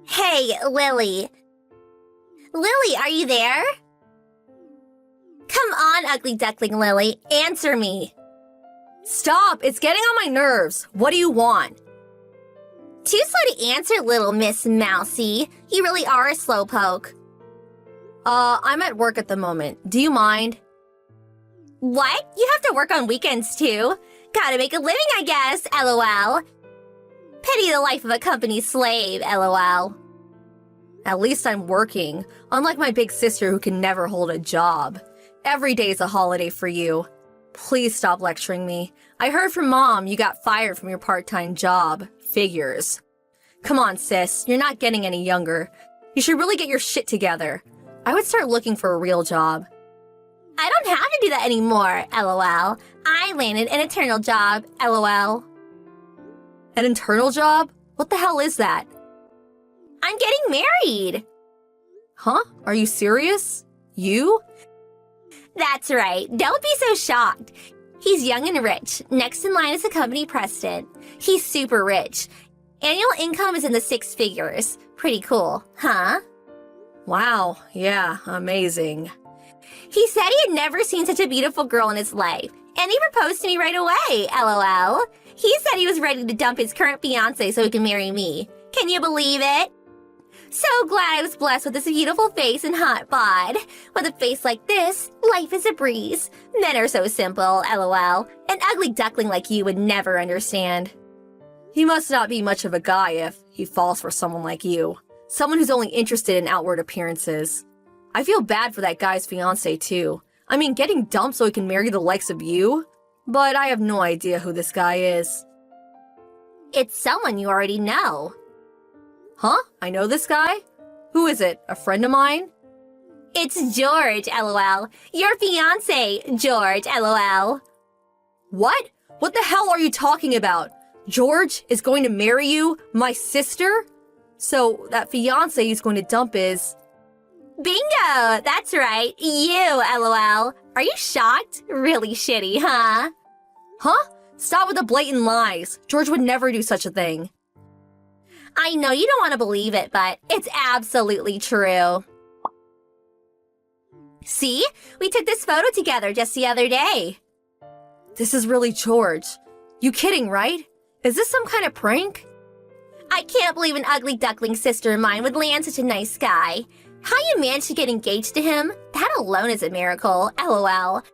Hey, Lily. Lily, are you there? Come on, ugly duckling Lily, answer me. Stop! It's getting on my nerves. What do you want? Too slow to answer, little Miss Mousy. You really are a slowpoke. I'm at work at the moment. Do you mind? What? You have to work on weekends too? Gotta make a living, I guess, LOL. Pity the life of a company slave, LOL. At least I'm working, unlike my big sister who can never hold a job. Every day's a holiday for you. Please stop lecturing me. I heard from Mom you got fired from your part-time job. Figures. Come on, sis. You're not getting any younger. You should really get your shit together. I would start looking for a real job. I don't have to do that anymore, LOL. I landed an eternal job, LOL. An internal job? What the hell is that? I'm getting married. Huh? Are you serious? You? That's right. Don't be so shocked. He's young and rich. Next in line is the company president. He's super rich. Annual income is in the 6 figures. Pretty cool, huh? Wow, yeah, amazing. He said he had never seen such a beautiful girl in his life, and he proposed to me right away, LOL. He said he was ready to dump his current fiancé so he can marry me. Can you believe it? So glad I was blessed with this beautiful face and hot bod. With a face like this, life is a breeze. Men are so simple, LOL. An ugly duckling like you would never understand. He must not be much of a guy if he falls for someone like you. Someone who's only interested in outward appearances. I feel bad for that guy's fiancé too. I mean, getting dumped so he can marry the likes of you? But I have no idea who this guy is. It's someone you already know. Huh? I know this guy? Who is it? A friend of mine? It's George, LOL. Your fiancé, George, LOL. What? What the hell are you talking about? George is going to marry you? My sister? So that fiancé he's going to dump is... Bingo! That's right. You, LOL. Are you shocked? Really shitty, huh? Huh? Stop with the blatant lies. George would never do such a thing. I know you don't want to believe it, but it's absolutely true. See? We took this photo together just the other day. This is really George. You kidding, right? Is this some kind of prank? I can't believe an ugly duckling sister of mine would land such a nice guy. How you managed to get engaged to him? That alone is a miracle, LOL.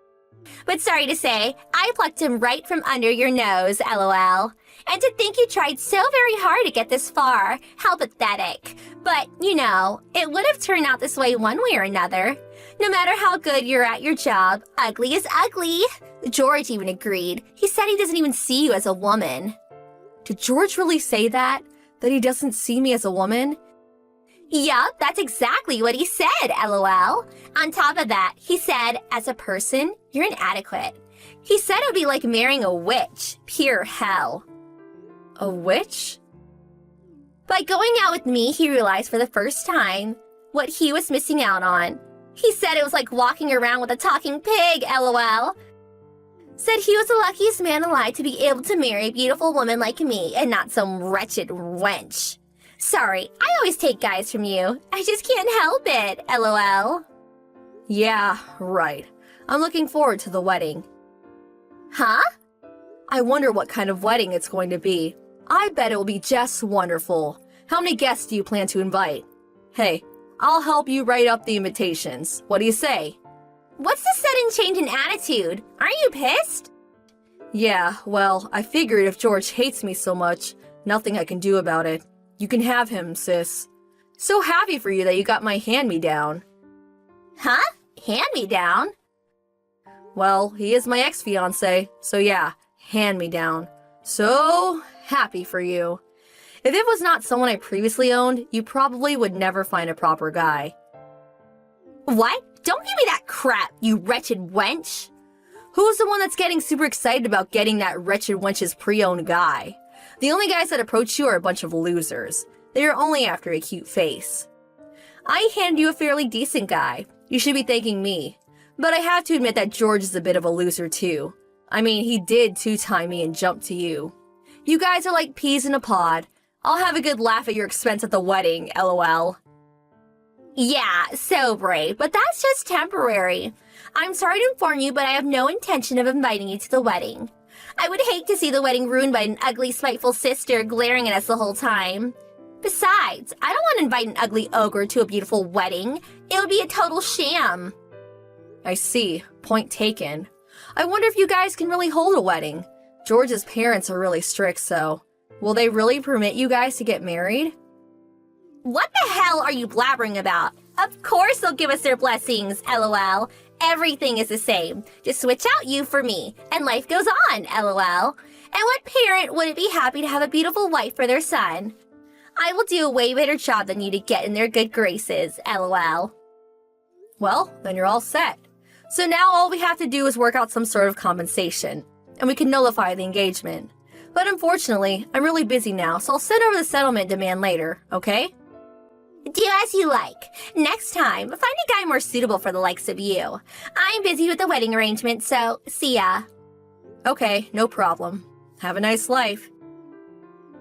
But sorry to say, I plucked him right from under your nose, LOL. And to think you tried so very hard to get this far. How pathetic. But, you know, it would have turned out this way one way or another. No matter how good you're at your job, ugly is ugly. George even agreed. He said he doesn't even see you as a woman. Did George really say that? That he doesn't see me as a woman? Yup, that's exactly what he said, LOL. On top of that, he said, as a person, you're inadequate. He said it would be like marrying a witch. Pure hell. A witch? By going out with me, he realized for the first time what he was missing out on. He said it was like walking around with a talking pig, LOL. Said he was the luckiest man alive to be able to marry a beautiful woman like me and not some wretched wench. Sorry, I always take guys from you. I just can't help it, LOL. Yeah, right. I'm looking forward to the wedding. Huh? I wonder what kind of wedding it's going to be. I bet it will be just wonderful. How many guests do you plan to invite? Hey, I'll help you write up the invitations. What do you say? What's the sudden change in attitude? Aren't you pissed? Yeah, well, I figured if George hates me so much, nothing I can do about it. You can have him, sis. So happy for you that you got my hand-me-down. Huh? Hand-me-down? Well, he is my ex-fiancé, so yeah, hand-me-down. So happy for you. If it was not someone I previously owned, you probably would never find a proper guy. What? Don't give me that crap, you wretched wench. Who's the one that's getting super excited about getting that wretched wench's pre-owned guy? The only guys that approach you are a bunch of losers. They are only after a cute face. I hand you a fairly decent guy. You should be thanking me. But I have to admit that George is a bit of a loser too. I mean, he did two-time me and jump to you. You guys are like peas in a pod. I'll have a good laugh at your expense at the wedding, lol. Yeah, so brave, but that's just temporary. I'm sorry to inform you, but I have no intention of inviting you to the wedding. I would hate to see the wedding ruined by an ugly, spiteful sister glaring at us the whole time. Besides, I don't want to invite an ugly ogre to a beautiful wedding. It would be a total sham. I see. Point taken. I wonder if you guys can really hold a wedding. George's parents are really strict, so will they really permit you guys to get married? What the hell are you blabbering about? Of course they'll give us their blessings, lol. Everything is the same. Just switch out you for me, and life goes on, lol. And what parent wouldn't be happy to have a beautiful wife for their son? I will do a way better job than you to get in their good graces, lol. Well, then you're all set. So now all we have to do is work out some sort of compensation, and we can nullify the engagement. But unfortunately, I'm really busy now, so I'll send over the settlement demand later, okay? Do as you like. Next time, find a guy more suitable for the likes of you. I'm busy with the wedding arrangement, so see ya. Okay, no problem. Have a nice life.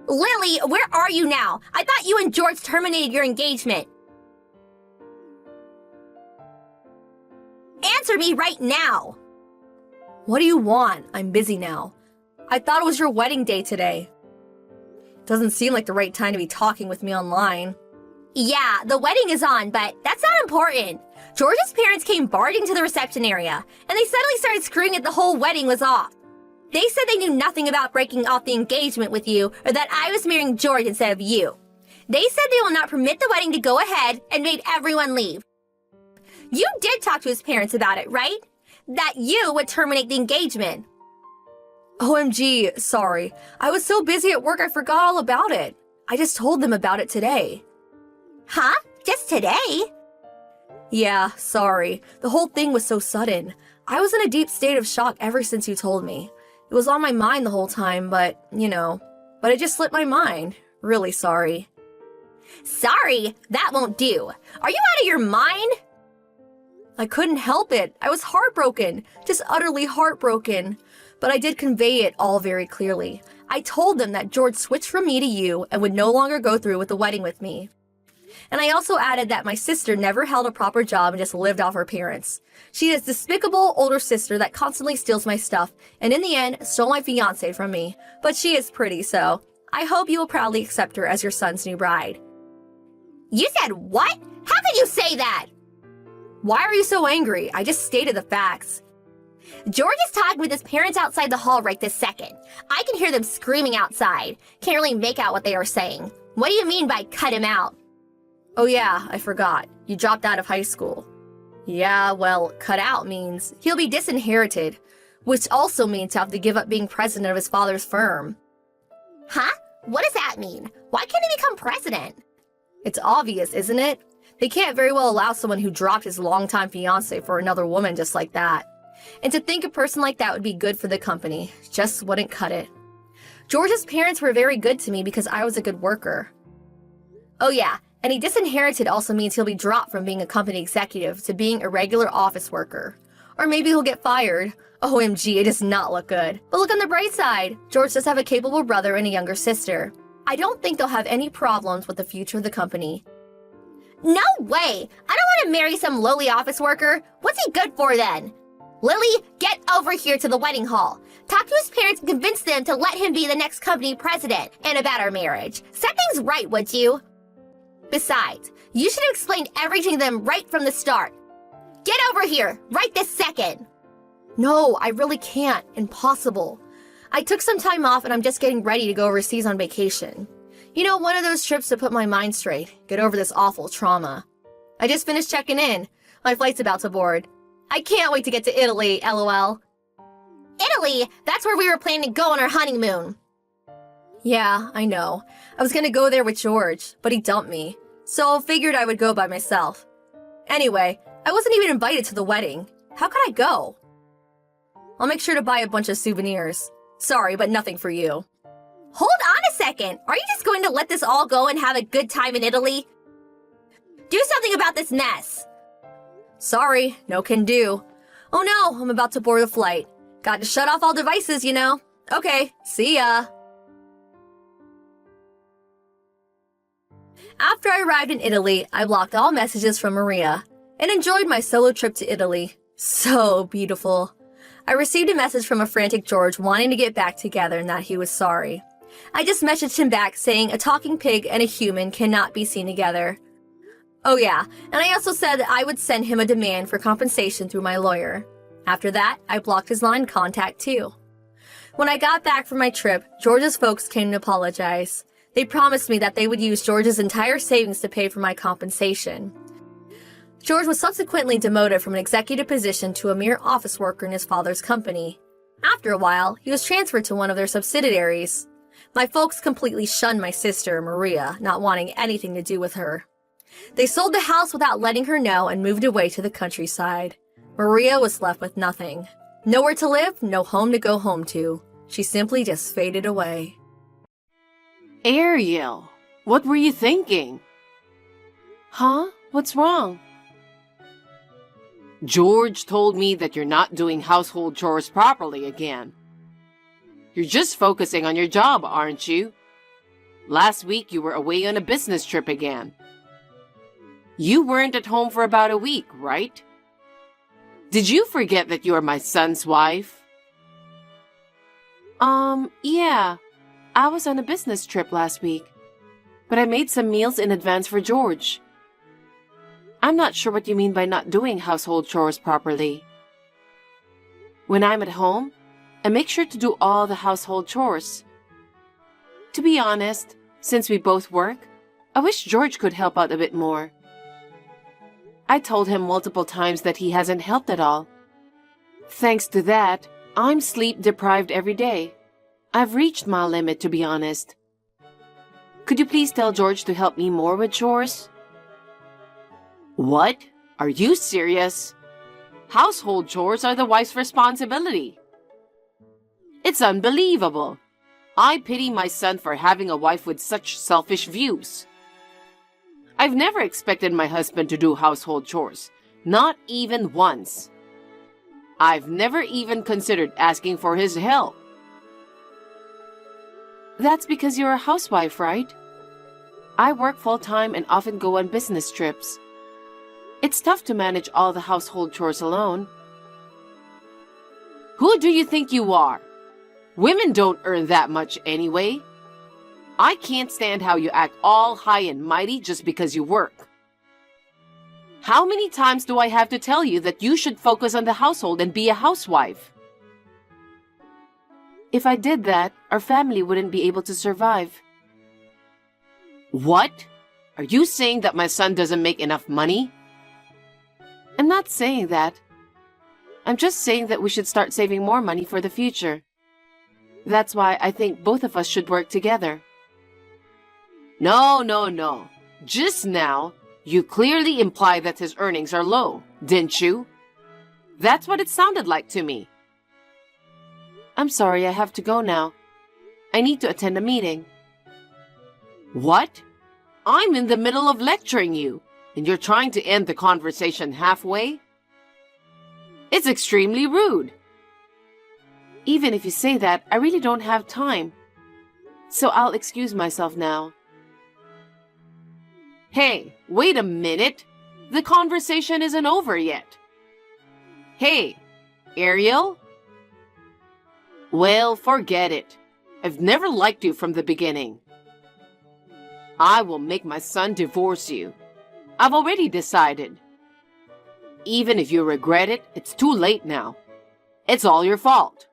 Lily, where are you now? I thought you and George terminated your engagement. Answer me right now. What do you want? I'm busy now. I thought it was your wedding day today. Doesn't seem like the right time to be talking with me online. Yeah, the wedding is on, but that's not important. George's parents came barging to the reception area, and they suddenly started screaming that the whole wedding was off. They said they knew nothing about breaking off the engagement with you, or that I was marrying George instead of you. They said they will not permit the wedding to go ahead and made everyone leave. You did talk to his parents about it, right? That you would terminate the engagement. OMG, sorry. I was so busy at work I forgot all about it. I just told them about it today. Huh? Just today? Yeah, sorry. The whole thing was so sudden. I was in a deep state of shock ever since you told me. It was on my mind the whole time, but it just slipped my mind. Really sorry. Sorry? That won't do. Are you out of your mind? I couldn't help it. I was heartbroken. Just utterly heartbroken. But I did convey it all very clearly. I told them that George switched from me to you and would no longer go through with the wedding with me. And I also added that my sister never held a proper job and just lived off her parents. She is a despicable older sister that constantly steals my stuff and in the end stole my fiancé from me. But she is pretty, so I hope you will proudly accept her as your son's new bride. You said what? How could you say that? Why are you so angry? I just stated the facts. George is talking with his parents outside the hall right this second. I can hear them screaming outside. Can't really make out what they are saying. What do you mean by cut him out? Oh yeah, I forgot. You dropped out of high school. Yeah, well, cut out means he'll be disinherited, which also means he'll have to give up being president of his father's firm. Huh? What does that mean? Why can't he become president? It's obvious, isn't it? They can't very well allow someone who dropped his longtime fiancé for another woman just like that. And to think a person like that would be good for the company just wouldn't cut it. George's parents were very good to me because I was a good worker. Oh yeah, and he disinherited also means he'll be dropped from being a company executive to being a regular office worker. Or maybe he'll get fired. OMG, it does not look good. But look on the bright side. George does have a capable brother and a younger sister. I don't think they'll have any problems with the future of the company. No way! I don't want to marry some lowly office worker. What's he good for then? Lily, get over here to the wedding hall. Talk to his parents and convince them to let him be the next company president and about our marriage. Set things right, would you? Besides, you should have explained everything to them right from the start. Get over here, right this second. No, I really can't. Impossible. I took some time off and I'm just getting ready to go overseas on vacation. You know, one of those trips to put my mind straight, get over this awful trauma. I just finished checking in. My flight's about to board. I can't wait to get to Italy, lol. Italy? That's where we were planning to go on our honeymoon. Yeah, I know. I was gonna go there with George, but he dumped me. So I figured I would go by myself. Anyway, I wasn't even invited to the wedding. How could I go? I'll make sure to buy a bunch of souvenirs. Sorry, but nothing for you. Hold on a second. Are you just going to let this all go and have a good time in Italy? Do something about this mess. Sorry, no can do. Oh no, I'm about to board the flight. Got to shut off all devices, you know. Okay, see ya. After I arrived in Italy, I blocked all messages from Maria and enjoyed my solo trip to Italy. So beautiful. I received a message from a frantic George wanting to get back together and that he was sorry. I just messaged him back saying a talking pig and a human cannot be seen together. Oh yeah, and I also said that I would send him a demand for compensation through my lawyer. After that, I blocked his line contact too. When I got back from my trip, George's folks came to apologize. They promised me that they would use George's entire savings to pay for my compensation. George was subsequently demoted from an executive position to a mere office worker in his father's company. After a while, he was transferred to one of their subsidiaries. My folks completely shunned my sister, Maria, not wanting anything to do with her. They sold the house without letting her know and moved away to the countryside. Maria was left with nothing. Nowhere to live, no home to go home to. She simply just faded away. Ariel, what were you thinking? Huh? What's wrong? George told me that you're not doing household chores properly again. You're just focusing on your job, aren't you? Last week you were away on a business trip again. You weren't at home for about a week, right? Did you forget that you're my son's wife? Yeah. I was on a business trip last week, but I made some meals in advance for George. I'm not sure what you mean by not doing household chores properly. When I'm at home, I make sure to do all the household chores. To be honest, since we both work, I wish George could help out a bit more. I told him multiple times that he hasn't helped at all. Thanks to that, I'm sleep deprived every day. I've reached my limit, to be honest. Could you please tell George to help me more with chores? What? Are you serious? Household chores are the wife's responsibility. It's unbelievable. I pity my son for having a wife with such selfish views. I've never expected my husband to do household chores, not even once. I've never even considered asking for his help. That's because you're a housewife, right? I work full-time and often go on business trips. It's tough to manage all the household chores alone. Who do you think you are? Women don't earn that much anyway. I can't stand how you act all high and mighty just because you work. How many times do I have to tell you that you should focus on the household and be a housewife? If I did that, our family wouldn't be able to survive. What? Are you saying that my son doesn't make enough money? I'm not saying that. I'm just saying that we should start saving more money for the future. That's why I think both of us should work together. No. Just now, you clearly implied that his earnings are low, didn't you? That's what it sounded like to me. I'm sorry, I have to go now. I need to attend a meeting. What? I'm in the middle of lecturing you, and you're trying to end the conversation halfway? It's extremely rude. Even if you say that, I really don't have time. So I'll excuse myself now. Hey, wait a minute. The conversation isn't over yet. Hey, Ariel? Well, forget it. I've never liked you from the beginning. I will make my son divorce you. I've already decided. Even if you regret it, it's too late now. It's all your fault.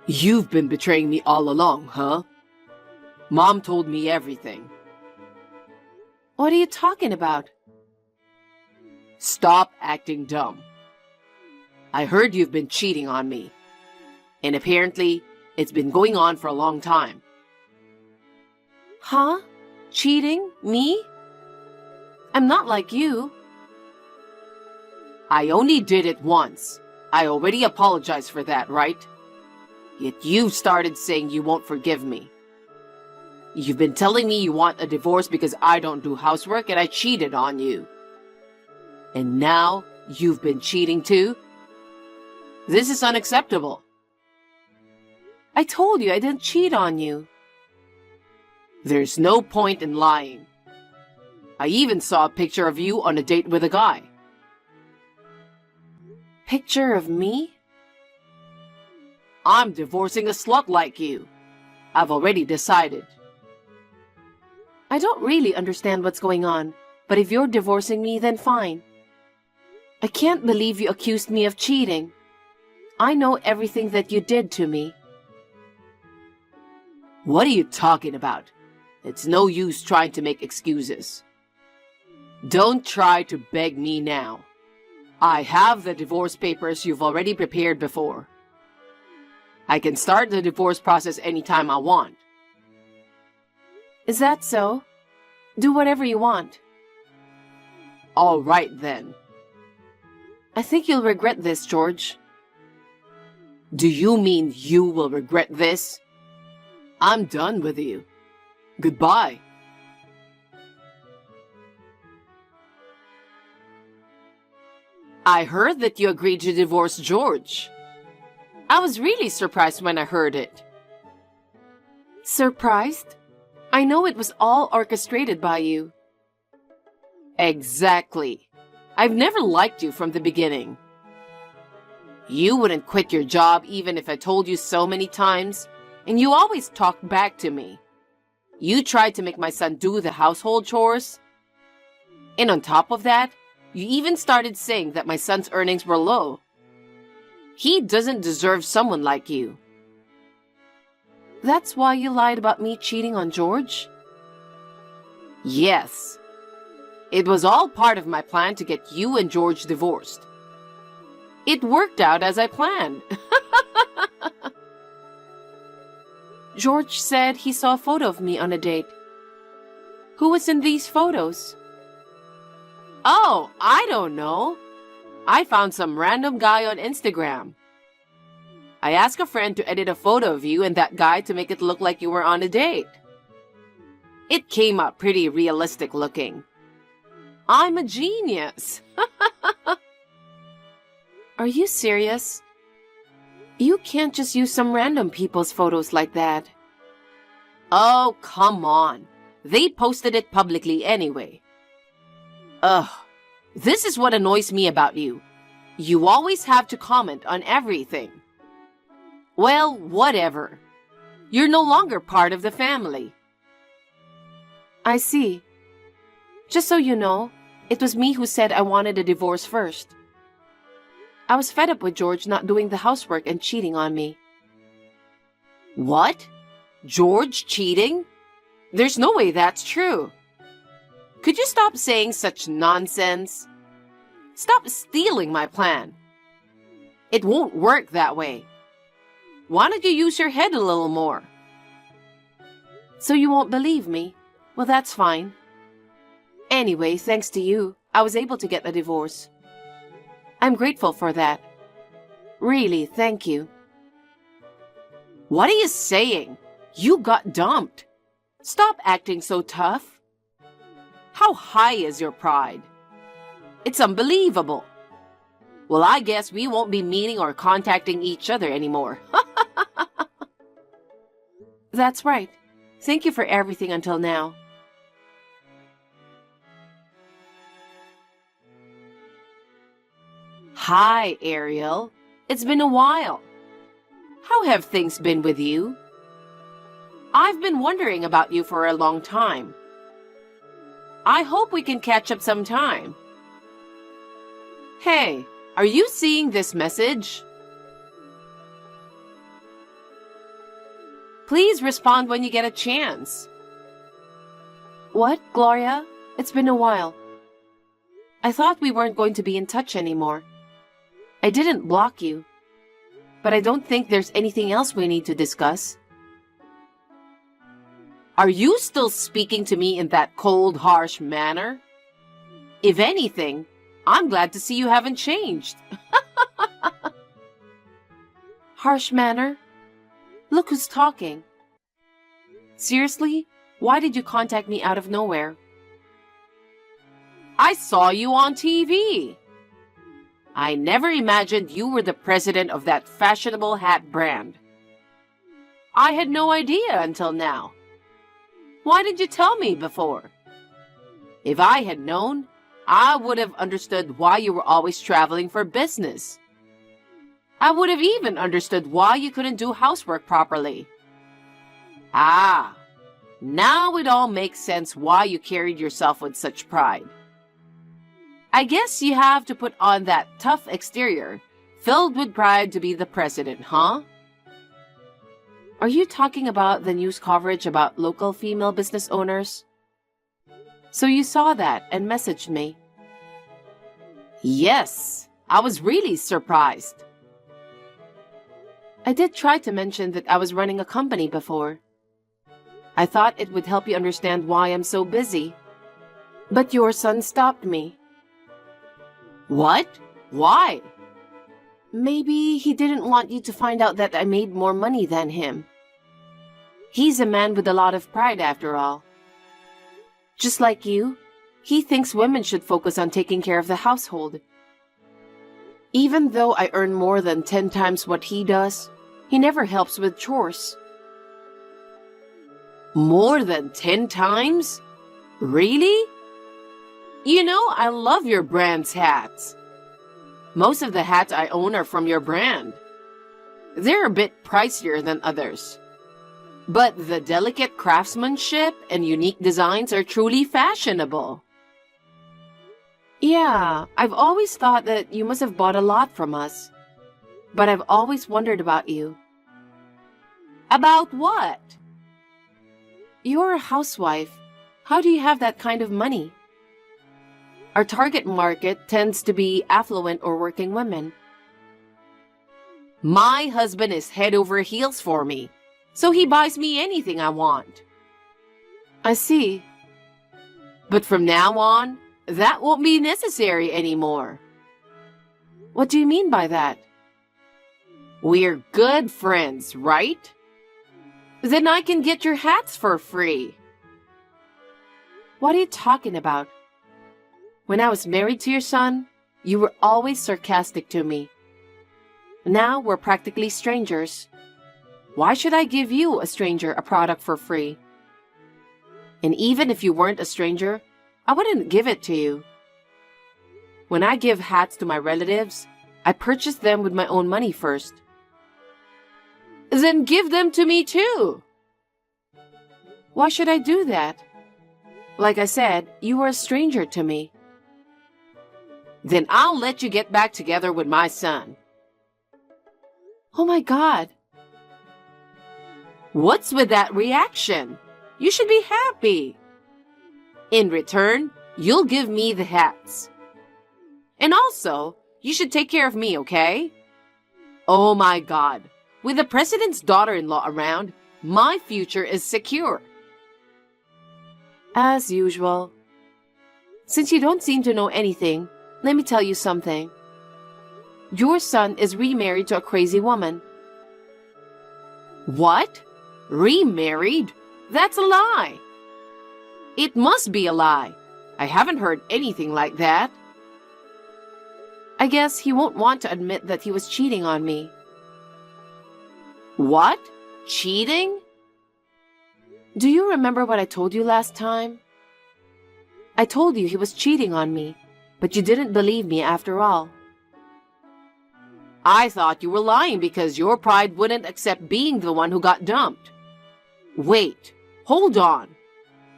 You've been betraying me all along, huh? Mom told me everything. What are you talking about? Stop acting dumb. I heard you've been cheating on me. And apparently, it's been going on for a long time. Huh? Cheating? Me? I'm not like you. I only did it once. I already apologized for that, right? Yet you started saying you won't forgive me. You've been telling me you want a divorce because I don't do housework and I cheated on you. And now you've been cheating too? This is unacceptable. I told you I didn't cheat on you. There's no point in lying. I even saw a picture of you on a date with a guy. Picture of me? I'm divorcing a slut like you. I've already decided. I don't really understand what's going on, but if you're divorcing me, then fine. I can't believe you accused me of cheating. I know everything that you did to me. What are you talking about? It's no use trying to make excuses. Don't try to beg me now. I have the divorce papers you've already prepared before. I can start the divorce process anytime I want. Is that so? Do whatever you want. All right then. I think you'll regret this, George. Do you mean you will regret this? I'm done with you. Goodbye. I heard that you agreed to divorce George. I was really surprised when I heard it. Surprised? I know it was all orchestrated by you. Exactly. I've never liked you from the beginning. You wouldn't quit your job even if I told you so many times, and you always talked back to me. You tried to make my son do the household chores. And on top of that, you even started saying that my son's earnings were low. He doesn't deserve someone like you. That's why you lied about me cheating on George? Yes. It was all part of my plan to get you and George divorced. It worked out as I planned. George said he saw a photo of me on a date. Who was in these photos? Oh, I don't know. I found some random guy on Instagram. I asked a friend to edit a photo of you and that guy to make it look like you were on a date. It came out pretty realistic looking. I'm a genius. Are you serious? You can't just use some random people's photos like that. Oh, come on. They posted it publicly anyway. Ugh, this is what annoys me about you. You always have to comment on everything. Well, whatever. You're no longer part of the family. I see. Just so you know, it was me who said I wanted a divorce first. I was fed up with George not doing the housework and cheating on me. What? George cheating? There's no way that's true. Could you stop saying such nonsense? Stop stealing my plan. It won't work that way. Why don't you use your head a little more? So you won't believe me? Well, that's fine. Anyway, thanks to you, I was able to get a divorce. I'm grateful for that. Really, thank you. What are you saying? You got dumped. Stop acting so tough. How high is your pride? It's unbelievable. Well, I guess we won't be meeting or contacting each other anymore. That's right. Thank you for everything until now. Hi, Ariel. It's been a while. How have things been with you? I've been wondering about you for a long time. I hope we can catch up sometime. Hey, are you seeing this message? Please respond when you get a chance. What, Gloria? It's been a while. I thought we weren't going to be in touch anymore. I didn't block you, but I don't think there's anything else we need to discuss. Are you still speaking to me in that cold, harsh manner? If anything, I'm glad to see you haven't changed. Harsh manner? Look who's talking. Seriously? Why did you contact me out of nowhere? I saw you on TV. I never imagined you were the president of that fashionable hat brand. I had no idea until now. Why did you tell me before? If I had known, I would have understood why you were always traveling for business. I would have even understood why you couldn't do housework properly. Ah, now it all makes sense why you carried yourself with such pride. I guess you have to put on that tough exterior, filled with pride to be the president, huh? Are you talking about the news coverage about local female business owners? So you saw that and messaged me. Yes, I was really surprised. I did try to mention that I was running a company before. I thought it would help you understand why I'm so busy. But your son stopped me. What? Why? Maybe he didn't want you to find out that I made more money than him. He's a man with a lot of pride after all. Just like you, he thinks women should focus on taking care of the household. Even though I earn more than 10 times what he does, he never helps with chores. More than 10 times? Really? You know, I love your brand's hats. Most of the hats I own are from your brand. They're a bit pricier than others. But the delicate craftsmanship and unique designs are truly fashionable. Yeah, I've always thought that you must have bought a lot from us. But I've always wondered about you. About what? You're a housewife. How do you have that kind of money? Our target market tends to be affluent or working women. My husband is head over heels for me, so he buys me anything I want. I see. But from now on, that won't be necessary anymore. What do you mean by that? We're good friends, right? Then I can get your hats for free. What are you talking about? When I was married to your son, you were always sarcastic to me. Now we're practically strangers. Why should I give you, a stranger, a product for free? And even if you weren't a stranger, I wouldn't give it to you. When I give hats to my relatives, I purchase them with my own money first. Then give them to me too. Why should I do that? Like I said, you are a stranger to me. Then I'll let you get back together with my son. Oh my God. What's with that reaction? You should be happy. In return, you'll give me the hats. And also, you should take care of me, okay? Oh my God. With the president's daughter-in-law around, my future is secure. As usual. Since you don't seem to know anything, let me tell you something. Your son is remarried to a crazy woman. What? Remarried? That's a lie. It must be a lie. I haven't heard anything like that. I guess he won't want to admit that he was cheating on me. What? Cheating? Do you remember what I told you last time? I told you he was cheating on me, but you didn't believe me after all. I thought you were lying because your pride wouldn't accept being the one who got dumped. Wait, hold on.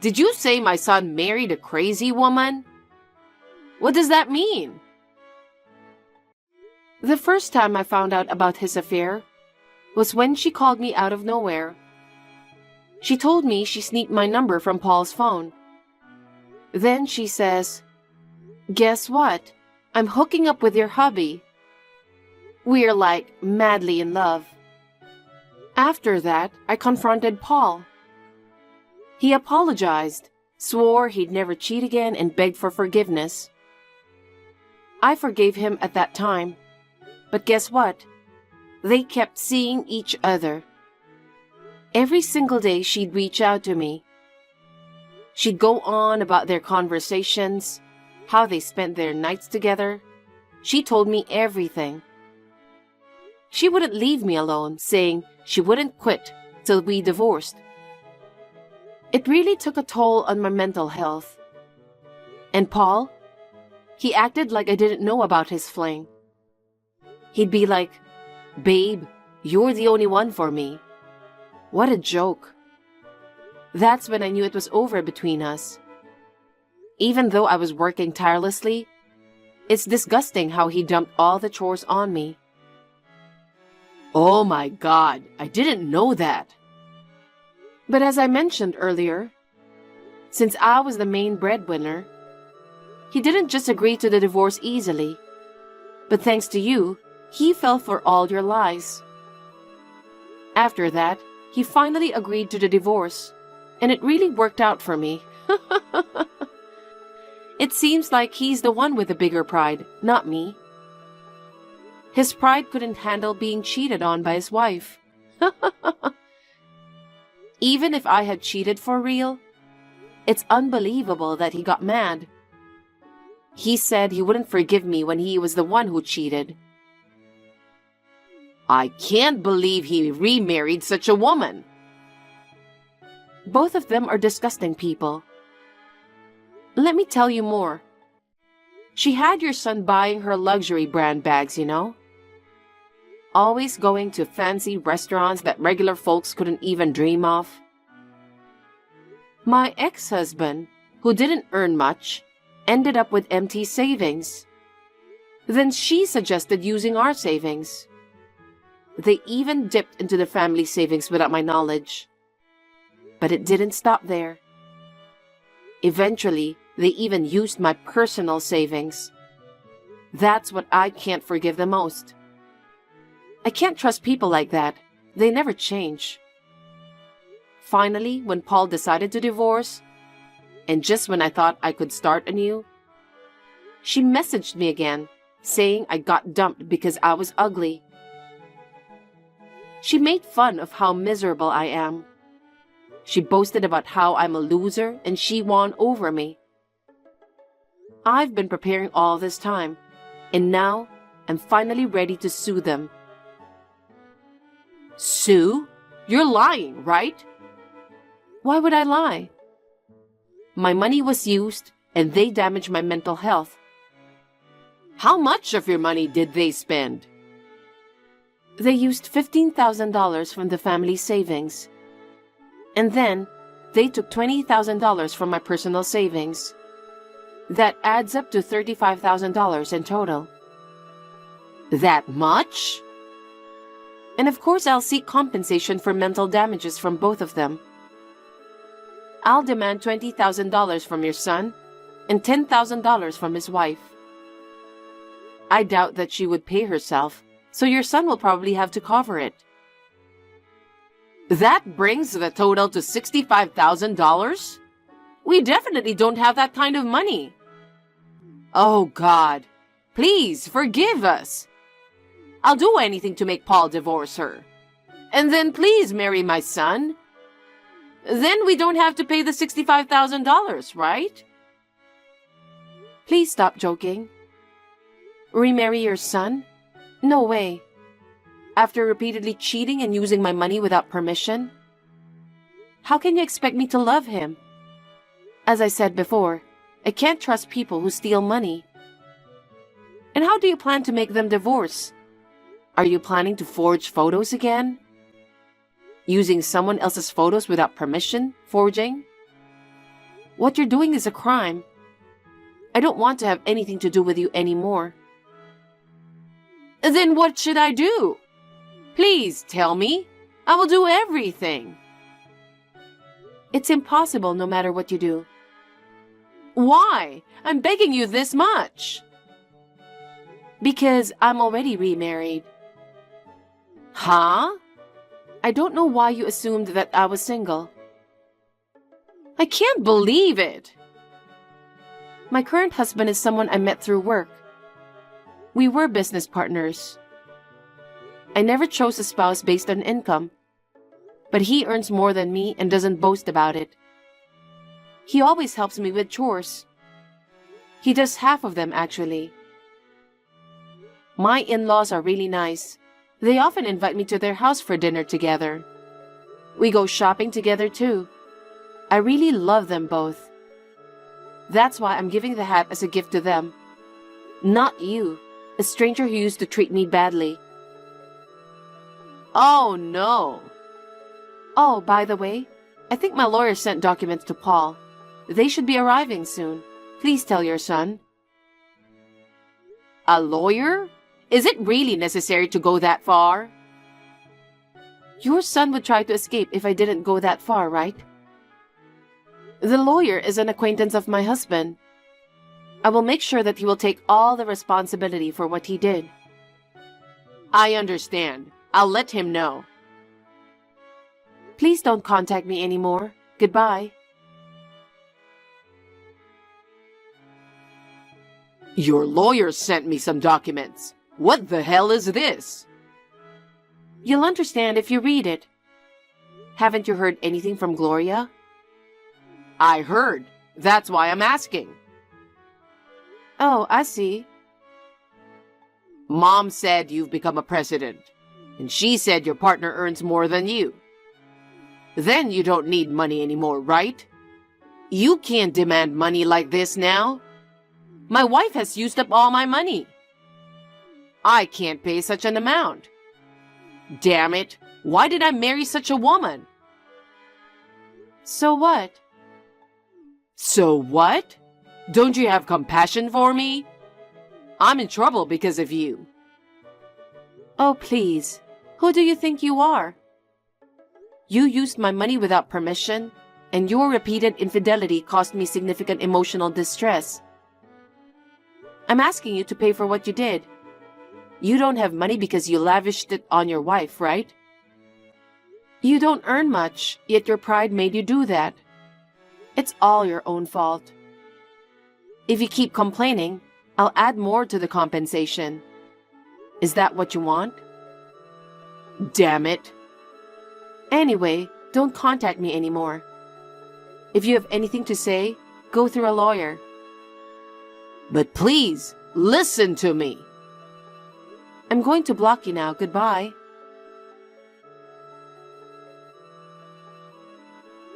Did you say my son married a crazy woman? What does that mean? The first time I found out about his affair was when she called me out of nowhere. She told me she sneaked my number from Paul's phone. Then she says, "Guess what? I'm hooking up with your hubby." We're like madly in love. After that, I confronted Paul. He apologized, swore he'd never cheat again, and begged for forgiveness. I forgave him at that time. But guess what? They kept seeing each other. Every single day she'd reach out to me. She'd go on about their conversations, how they spent their nights together. She told me everything. She wouldn't leave me alone, saying she wouldn't quit till we divorced. It really took a toll on my mental health. And Paul, he acted like I didn't know about his fling. He'd be like, "Babe, you're the only one for me." What a joke. That's when I knew it was over between us. Even though I was working tirelessly, it's disgusting how he dumped all the chores on me. Oh my God, I didn't know that. But as I mentioned earlier, since I was the main breadwinner, he didn't just agree to the divorce easily. But thanks to you, he fell for all your lies. After that, he finally agreed to the divorce, and it really worked out for me. It seems like he's the one with the bigger pride, not me. His pride couldn't handle being cheated on by his wife. Even if I had cheated for real, it's unbelievable that he got mad. He said he wouldn't forgive me when he was the one who cheated. I can't believe he remarried such a woman. Both of them are disgusting people. Let me tell you more. She had your son buying her luxury brand bags, you know? Always going to fancy restaurants that regular folks couldn't even dream of. My ex-husband, who didn't earn much, ended up with empty savings. Then she suggested using our savings. They even dipped into the family savings without my knowledge. But it didn't stop there. Eventually, they even used my personal savings. That's what I can't forgive the most. I can't trust people like that. They never change. Finally, when Paul decided to divorce, and just when I thought I could start anew, she messaged me again, saying I got dumped because I was ugly. She made fun of how miserable I am. She boasted about how I'm a loser and she won over me. I've been preparing all this time, and now I'm finally ready to sue them. Sue? You're lying, right? Why would I lie? My money was used, and they damaged my mental health. How much of your money did they spend? They used $15,000 from the family savings. And then, they took $20,000 from my personal savings. That adds up to $35,000 in total. That much? And of course I'll seek compensation for mental damages from both of them. I'll demand $20,000 from your son and $10,000 from his wife. I doubt that she would pay herself, so your son will probably have to cover it. That brings the total to $65,000? We definitely don't have that kind of money. Oh God, please forgive us. I'll do anything to make Paul divorce her. And then please marry my son. Then we don't have to pay the $65,000, right? Please stop joking. Remarry your son? No way. After repeatedly cheating and using my money without permission? How can you expect me to love him? As I said before, I can't trust people who steal money. And how do you plan to make them divorce? Are you planning to forge photos again? Using someone else's photos without permission, forging? What you're doing is a crime. I don't want to have anything to do with you anymore. Then what should I do? Please tell me. I will do everything. It's impossible no matter what you do. Why? I'm begging you this much. Because I'm already remarried. Huh? I don't know why you assumed that I was single. I can't believe it. My current husband is someone I met through work. We were business partners. I never chose a spouse based on income, but he earns more than me and doesn't boast about it. He always helps me with chores. He does half of them, actually. My in-laws are really nice. They often invite me to their house for dinner together. We go shopping together too. I really love them both. That's why I'm giving the hat as a gift to them. Not you, a stranger who used to treat me badly. Oh no. Oh, by the way, I think my lawyer sent documents to Paul. They should be arriving soon. Please tell your son. A lawyer? Is it really necessary to go that far? Your son would try to escape if I didn't go that far, right? The lawyer is an acquaintance of my husband. I will make sure that he will take all the responsibility for what he did. I understand. I'll let him know. Please don't contact me anymore. Goodbye. Your lawyer sent me some documents. What the hell is this? You'll understand if you read it. Haven't you heard anything from Gloria? I heard. That's why I'm asking. Oh, I see. Mom said you've become a president, and she said your partner earns more than you. Then you don't need money anymore, right? You can't demand money like this now. My wife has used up all my money. I can't pay such an amount. Damn it, why did I marry such a woman? So what? So what? Don't you have compassion for me? I'm in trouble because of you. Oh, please. Who do you think you are? You used my money without permission, and your repeated infidelity caused me significant emotional distress. I'm asking you to pay for what you did. You don't have money because you lavished it on your wife, right? You don't earn much, yet your pride made you do that. It's all your own fault. If you keep complaining, I'll add more to the compensation. Is that what you want? Damn it. Anyway, don't contact me anymore. If you have anything to say, go through a lawyer. But please, listen to me. I'm going to block you now. Goodbye.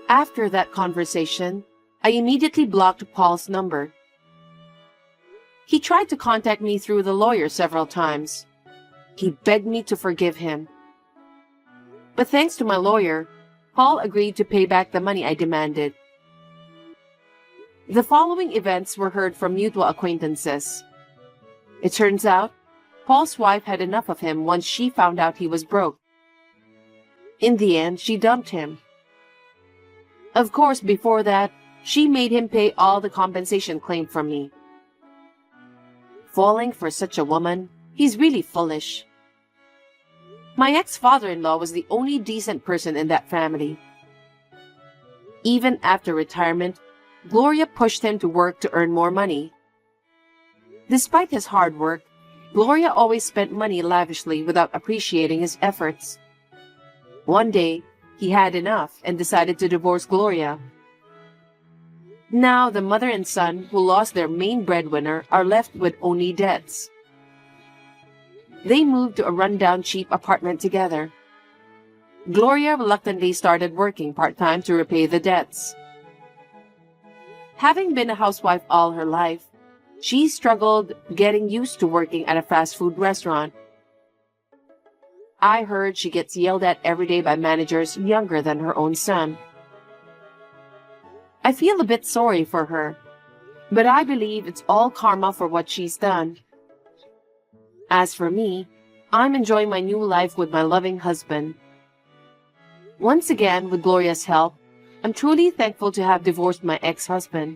After that conversation, I immediately blocked Paul's number. He tried to contact me through the lawyer several times. He begged me to forgive him. But thanks to my lawyer, Paul agreed to pay back the money I demanded. The following events were heard from mutual acquaintances. It turns out, Paul's wife had enough of him once she found out he was broke. In the end, she dumped him. Of course, before that, she made him pay all the compensation claimed from me. Falling for such a woman, he's really foolish. My ex-father-in-law was the only decent person in that family. Even after retirement, Gloria pushed him to work to earn more money. Despite his hard work, Gloria always spent money lavishly without appreciating his efforts. One day, he had enough and decided to divorce Gloria. Now, the mother and son who lost their main breadwinner are left with only debts. They moved to a rundown cheap apartment together. Gloria reluctantly started working part-time to repay the debts. Having been a housewife all her life, she struggled getting used to working at a fast food restaurant. I heard she gets yelled at every day by managers younger than her own son. I feel a bit sorry for her, but I believe it's all karma for what she's done. As for me, I'm enjoying my new life with my loving husband. Once again, with Gloria's help, I'm truly thankful to have divorced my ex-husband.